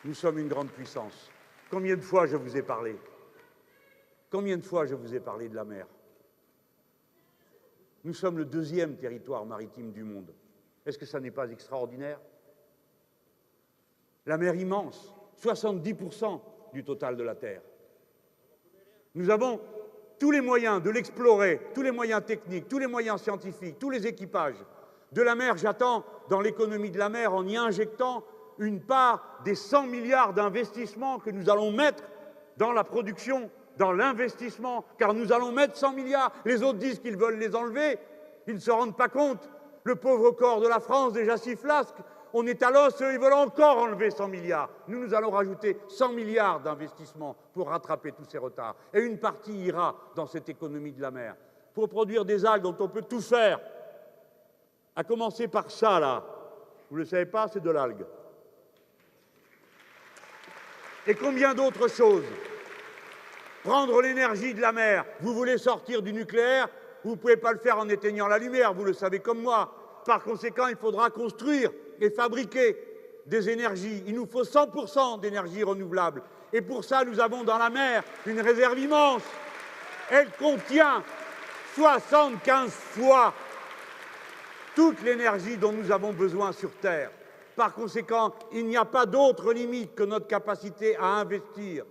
Nous sommes une grande puissance. Combien de fois je vous ai parlé? Combien de fois je vous ai parlé de la mer? Nous sommes le deuxième territoire maritime du monde. Est-ce que ça n'est pas extraordinaire? La mer immense, 70% du total de la Terre. Nous avons tous les moyens de l'explorer, tous les moyens techniques, tous les moyens scientifiques, tous les équipages. De la mer, j'attends dans l'économie de la mer, en y injectant une part des 100 milliards d'investissements que nous allons mettre dans la production, dans l'investissement, car nous allons mettre 100 milliards. Les autres disent qu'ils veulent les enlever, ils ne se rendent pas compte. Le pauvre corps de la France, déjà si flasque, on est à l'os, eux, ils veulent encore enlever 100 milliards. Nous allons rajouter 100 milliards d'investissements pour rattraper tous ces retards. Et une partie ira dans cette économie de la mer, pour produire des algues dont on peut tout faire. À commencer par ça, là. Vous ne le savez pas, c'est de l'algue. Et combien d'autres choses? Prendre l'énergie de la mer. Vous voulez sortir du nucléaire, vous ne pouvez pas le faire en éteignant la lumière, vous le savez comme moi. Par conséquent, il faudra construire et fabriquer des énergies. Il nous faut 100% d'énergie renouvelable. Et pour ça, nous avons dans la mer une réserve immense. Elle contient 75 fois toute l'énergie dont nous avons besoin sur Terre. Par conséquent, il n'y a pas d'autre limite que notre capacité à investir.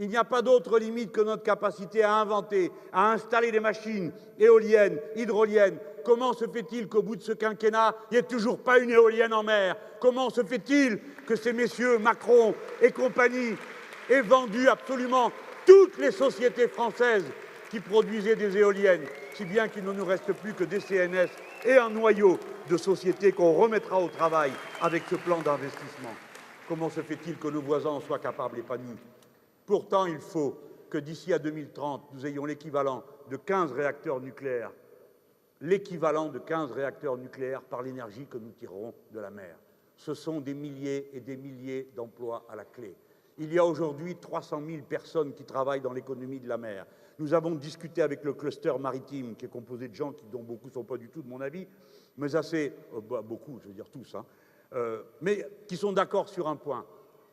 Il n'y a pas d'autre limite que notre capacité à inventer, à installer des machines éoliennes, hydroliennes. Comment se fait-il qu'au bout de ce quinquennat, il n'y ait toujours pas une éolienne en mer? Comment se fait-il que ces messieurs Macron et compagnie aient vendu absolument toutes les sociétés françaises qui produisaient des éoliennes, si bien qu'il ne nous reste plus que des CNS et un noyau de sociétés qu'on remettra au travail avec ce plan d'investissement? Comment se fait-il que nos voisins en soient capables et pas nous? Pourtant, il faut que d'ici à 2030, nous ayons l'équivalent de 15 réacteurs nucléaires. L'équivalent de 15 réacteurs nucléaires par l'énergie que nous tirerons de la mer. Ce sont des milliers et des milliers d'emplois à la clé. Il y a aujourd'hui 300 000 personnes qui travaillent dans l'économie de la mer. Nous avons discuté avec le cluster maritime, qui est composé de gens dont beaucoup ne sont pas du tout de mon avis, mais assez, beaucoup, je veux dire tous, hein, mais qui sont d'accord sur un point.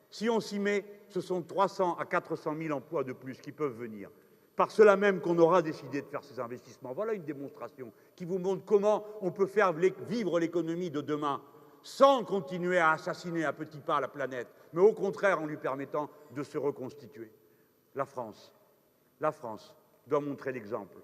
Si on s'y met, ce sont 300 à 400 000 emplois de plus qui peuvent venir. Par cela même qu'on aura décidé de faire ces investissements. Voilà une démonstration qui vous montre comment on peut faire vivre l'économie de demain sans continuer à assassiner à petits pas la planète, mais au contraire en lui permettant de se reconstituer. La France doit montrer l'exemple.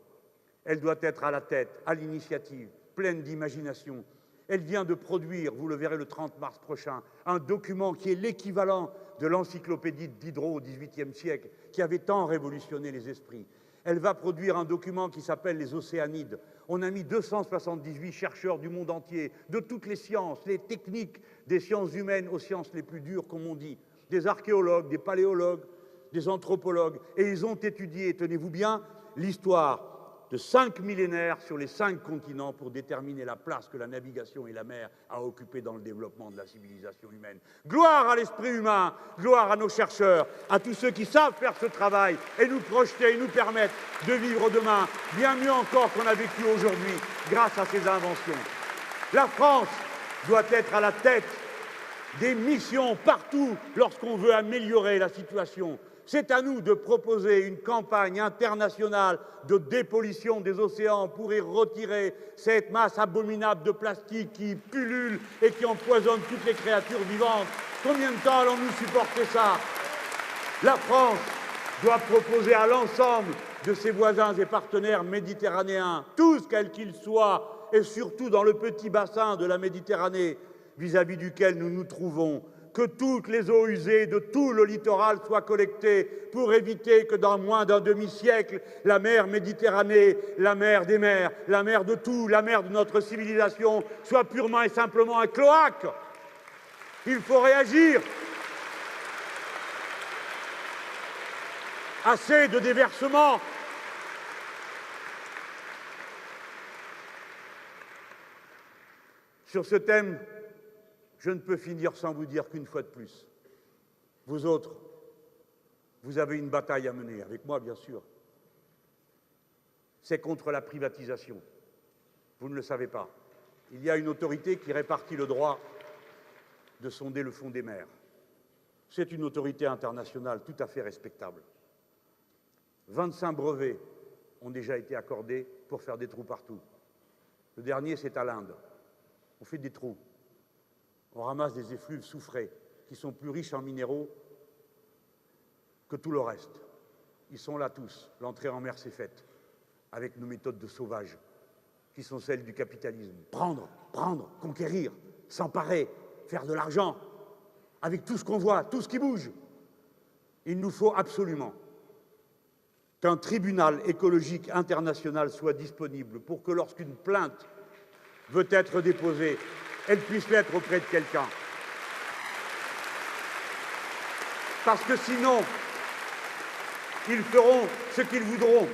Elle doit être à la tête, à l'initiative, pleine d'imagination. Elle vient de produire, vous le verrez le 30 mars prochain, un document qui est l'équivalent de l'encyclopédie de Diderot au XVIIIe siècle, qui avait tant révolutionné les esprits. Elle va produire un document qui s'appelle les Océanides. On a mis 278 chercheurs du monde entier, de toutes les sciences, les techniques, des sciences humaines aux sciences les plus dures, comme on dit, des archéologues, des paléologues, des anthropologues, et ils ont étudié, tenez-vous bien, l'histoire de 5 millénaires sur les 5 continents pour déterminer la place que la navigation et la mer a occupée dans le développement de la civilisation humaine. Gloire à l'esprit humain, gloire à nos chercheurs, à tous ceux qui savent faire ce travail et nous projeter et nous permettre de vivre demain bien mieux encore qu'on a vécu aujourd'hui grâce à ces inventions. La France doit être à la tête des missions partout lorsqu'on veut améliorer la situation. C'est à nous de proposer une campagne internationale de dépollution des océans pour y retirer cette masse abominable de plastique qui pullule et qui empoisonne toutes les créatures vivantes. Combien de temps allons-nous supporter ça? La France doit proposer à l'ensemble de ses voisins et partenaires méditerranéens, tous quels qu'ils soient, et surtout dans le petit bassin de la Méditerranée vis-à-vis duquel nous nous trouvons, que toutes les eaux usées de tout le littoral soient collectées pour éviter que dans moins d'un demi-siècle, la mer Méditerranée, la mer des mers, la mer de tout, la mer de notre civilisation, soit purement et simplement un cloaque. Il faut réagir. Assez de déversements. Sur ce thème, je ne peux finir sans vous dire qu'une fois de plus, vous autres, vous avez une bataille à mener, avec moi bien sûr. C'est contre la privatisation. Vous ne le savez pas. Il y a une autorité qui répartit le droit de sonder le fond des mers. c'est une autorité internationale tout à fait respectable. 25 brevets ont déjà été accordés pour faire des trous partout. Le dernier, c'est à l'Inde. On fait des trous. On ramasse des effluves soufrés qui sont plus riches en minéraux que tout le reste. Ils sont là tous. L'entrée en mer s'est faite avec nos méthodes de sauvage qui sont celles du capitalisme. Prendre, conquérir, s'emparer, faire de l'argent avec tout ce qu'on voit, tout ce qui bouge. Il nous faut absolument qu'un tribunal écologique international soit disponible pour que lorsqu'une plainte veut être déposée, elle puisse l'être auprès de quelqu'un. Parce que sinon, ils feront ce qu'ils voudront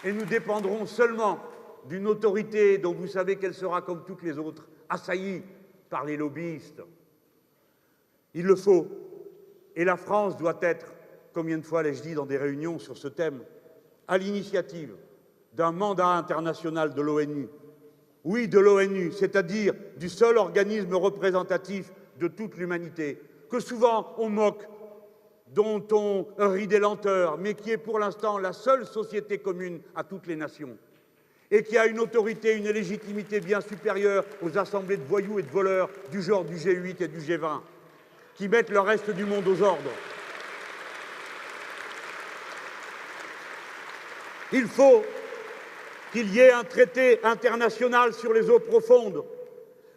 et nous dépendrons seulement d'une autorité dont vous savez qu'elle sera, comme toutes les autres, assaillie par les lobbyistes. Il le faut. Et la France doit être, combien de fois l'ai-je dit dans des réunions sur ce thème, à l'initiative d'un mandat international de l'ONU. Oui, de l'ONU, c'est-à-dire du seul organisme représentatif de toute l'humanité, que souvent on moque, dont on rit des lenteurs, mais qui est pour l'instant la seule société commune à toutes les nations, et qui a une autorité, une légitimité bien supérieure aux assemblées de voyous et de voleurs du genre du G8 et du G20, qui mettent le reste du monde aux ordres. Il faut qu'il y ait un traité international sur les eaux profondes.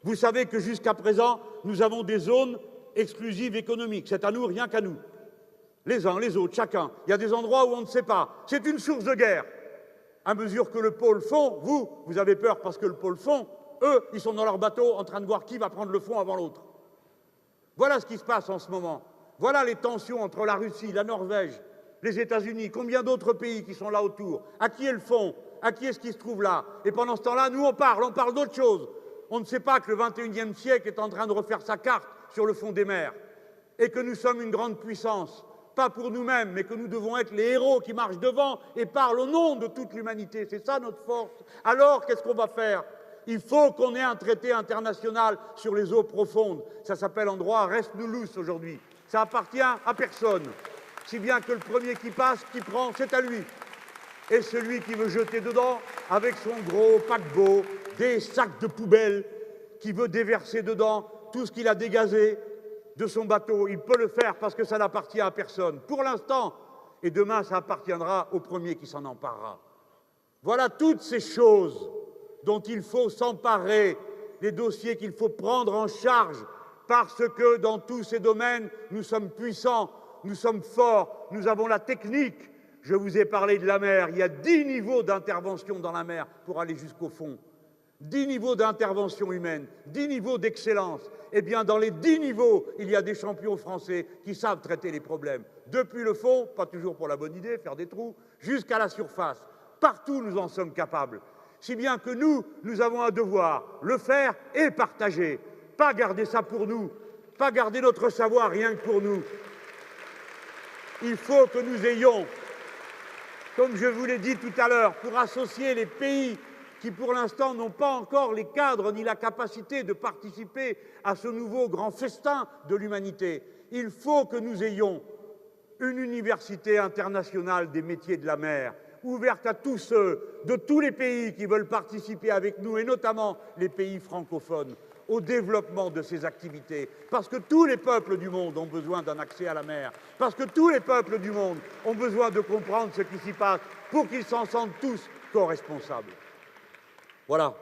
Vous savez que jusqu'à présent, nous avons des zones exclusives économiques. C'est à nous, rien qu'à nous. Les uns, les autres, chacun. Il y a des endroits où on ne sait pas. C'est une source de guerre. À mesure que le pôle fond, vous avez peur parce que le pôle fond, eux, ils sont dans leur bateau en train de voir qui va prendre le fond avant l'autre. Voilà ce qui se passe en ce moment. Voilà les tensions entre la Russie, la Norvège, les États-Unis, combien d'autres pays qui sont là autour. À qui est le fond? À qui est-ce qui se trouve là? Et pendant ce temps-là, nous, on parle d'autre chose. On ne sait pas que le XXIe siècle est en train de refaire sa carte sur le fond des mers et que nous sommes une grande puissance, pas pour nous-mêmes, mais que nous devons être les héros qui marchent devant et parlent au nom de toute l'humanité. C'est ça notre force. Alors, qu'est-ce qu'on va faire? Il faut qu'on ait un traité international sur les eaux profondes. Ça s'appelle en droit res nullus aujourd'hui. Ça appartient à personne. Si bien que le premier qui passe, qui prend, c'est à lui. Et celui qui veut jeter dedans, avec son gros paquebot, des sacs de poubelle, qui veut déverser dedans tout ce qu'il a dégazé de son bateau, il peut le faire parce que ça n'appartient à personne. Pour l'instant, et demain, ça appartiendra au premier qui s'en emparera. Voilà toutes ces choses dont il faut s'emparer, les dossiers qu'il faut prendre en charge, parce que dans tous ces domaines, nous sommes puissants, nous sommes forts, nous avons la technique. Je vous ai parlé de la mer. Il y a 10 niveaux d'intervention dans la mer pour aller jusqu'au fond. 10 niveaux d'intervention humaine, 10 niveaux d'excellence. Eh bien, dans les 10 niveaux, il y a des champions français qui savent traiter les problèmes. Depuis le fond, pas toujours pour la bonne idée, faire des trous, jusqu'à la surface. Partout, nous en sommes capables. Si bien que nous avons un devoir, le faire et partager. Pas garder ça pour nous, pas garder notre savoir rien que pour nous. Il faut que nous ayons, comme je vous l'ai dit tout à l'heure, pour associer les pays qui, pour l'instant, n'ont pas encore les cadres ni la capacité de participer à ce nouveau grand festin de l'humanité, il faut que nous ayons une université internationale des métiers de la mer, ouverte à tous ceux de tous les pays qui veulent participer avec nous, et notamment les pays francophones, au développement de ces activités, parce que tous les peuples du monde ont besoin d'un accès à la mer, parce que tous les peuples du monde ont besoin de comprendre ce qui s'y passe pour qu'ils s'en sentent tous co-responsables. Voilà.